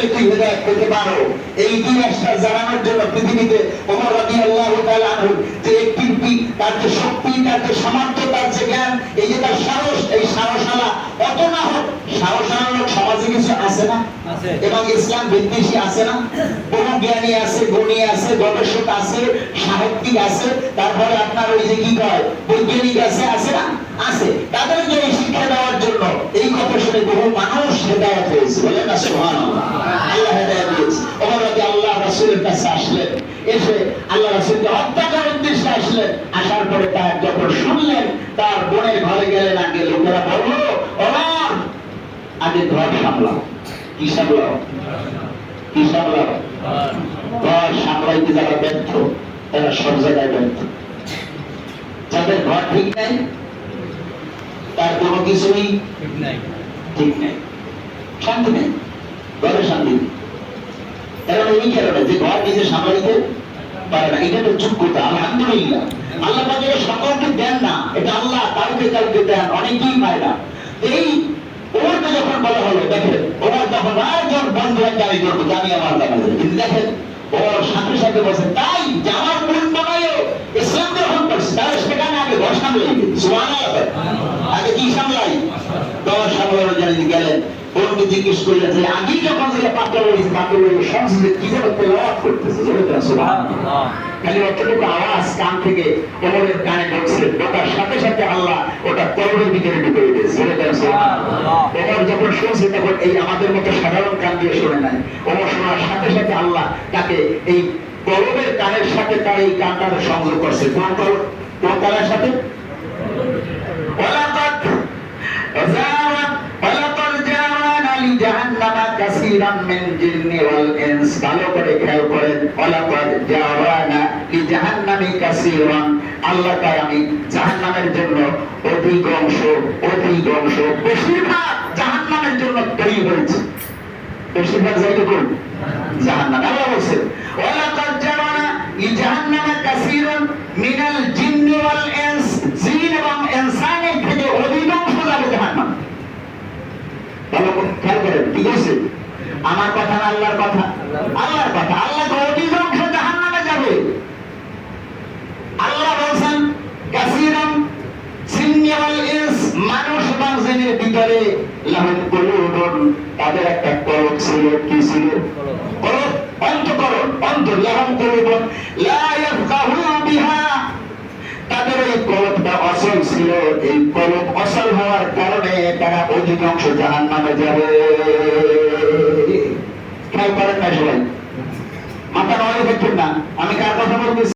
পেলে তুই হেদায়েত পেতে পারো। এই জিনিসটা জানানোর জন্য পৃথিবীতে ওমর রাদিয়াল্লাহু তাআলা আনহু যে কীর্তি, তার যে শক্তি, তার যে সামর্থ্য, তার যে জ্ঞান, এই যে তার সাহস, এই সাহসালা অত না হোক, সাহসালা লোক সমাজে কিছু আছে না? এবং ইসলাম বিদ্বেষী আছে না? বহু জ্ঞানী আছে, গুণী আছে, গবেষক আছে, সাহিত্যিক আছে, তারপরে আপনার ওই যে কি কয় বৈজ্ঞানিক আছে, আছে না? আছে। তাদেরকে এই শিক্ষা দেওয়ার জন্য এই কথা শুনে বহু মানুষ হেদায়েত হয়েছে। বলেন না সুবহানাল্লাহ। আল্লাহ হেদায়েত দিয়েছে। ওমর রাদিয়াল্লাহু রাসূলের কাছে আসলেন, এসে আল্লাহ রাসূলকে হত্যা করার উদ্দেশ্যে আসলেন। আসার পরে তার যখন শুনলেন, তার বোনের ঘরে গেলেন, আগে লোকেরা বলল, ওমর আগে ঘর সামলাও। কি সামলাও? কি সামলাও? ঘর সামলাইতে যারা ব্যর্থ, তারা সব জায়গায় ব্যর্থ। যাদের ঘর ঠিক নাই, তার কোনো কিছুই ঠিক নাই, শান্তি নেই, ঘরে শান্তি নেই। কারণ এই কারণে যে ঘর নিজে সামলাইতে পারে না, এটা তো যোগ্যতা। আলহামদুলিল্লাহ, আল্লাহ পাকের সকলকে দেন না, এটা আল্লাহ কাউকে কাউকে দেন, অনেকেই পায় না। এই ওমরকে যখন বলা হলো, দেখেন ওমর তখন একজন বন্ধু গাড়ি করবো, আমি আমার দেখা যায়, কিন্তু দেখেন ওর সাথে সাথে বলছে, তাই যে আমার মন বানায়ও ইসলাম গ্রহণ করছে, তাহলে সেখানে আগে ঘর সামলাই, সুবহানাল্লাহ, আগে কি সামলাই? ঘর সামলানো জানি গেলেন। বোনকে জিজ্ঞেস করলেন যে আগে যখন পাত্র বলেছে, পাত্র বলে সংসদে কি যেন তেলাওয়াত করতেছে, সুবহানাল্লাহ, খালি অতটুকু আওয়াজ কান থেকে ওমরের কানে ঢুকছে, ঢোকার সাথে সাথে আল্লাহ ওটা কলবের ভিতরে ঢুকে দিয়েছে। ওমর যখন শুনছে, তখন এই আমাদের মতো সাধারণ কান দিয়ে শুনে নাই, ওমর শোনার সাথে সাথে আল্লাহ তাকে এই কলবের কানের সাথে তার এই কানটার সংযোগ করছে। কোন কানের সাথে? ভালো করে খেয়াল করেন, আল্লাহ তাই আমি জাহান্নামের জন্য অধিকাংশ বেশিরভাগ জাহান্নামের জন্য তৈরি করেছি। বেশিরভাগ যাইতে করুন জাহান্নাম। আল্লাহ বলছেন ওয়ালাকাদ জাআলনা লিজাহান্নামা কাসীরান মিনাল জিন্নি ওয়াল ইনস, জিন এবং ইনসানের থেকে অধিকাংশ যাবে জাহান্নাম। ভালো করে খেয়াল করেন, কি বলছে? আমার কথা না আল্লাহর কথা? আল্লাহর কথা। আল্লাহ অধিকাংশ জাহান্নামে যাবে। আল্লাহ বলছেন কাসীরান জিন্নি ওয়াল ইনস, মানুষ এবং জিনের ভিতরে লাহুম কুলুবুন, তাদের একটা কলব ছিল। কি ছিল? কলব, অন্তঃকরণ, অন্তর। লাহুম কুলুবুন লা ইয়াফকাহুনা বিহা, তাদের এই কলবটা অসল ছিল। এই কলব অসল হওয়ার কারণে তারা অধিকাংশ জাহান্নামে যাবে। খেয়াল করেন না সবাই? মাথা নয় দেখছেন না আমি কার কথা বলতেছি?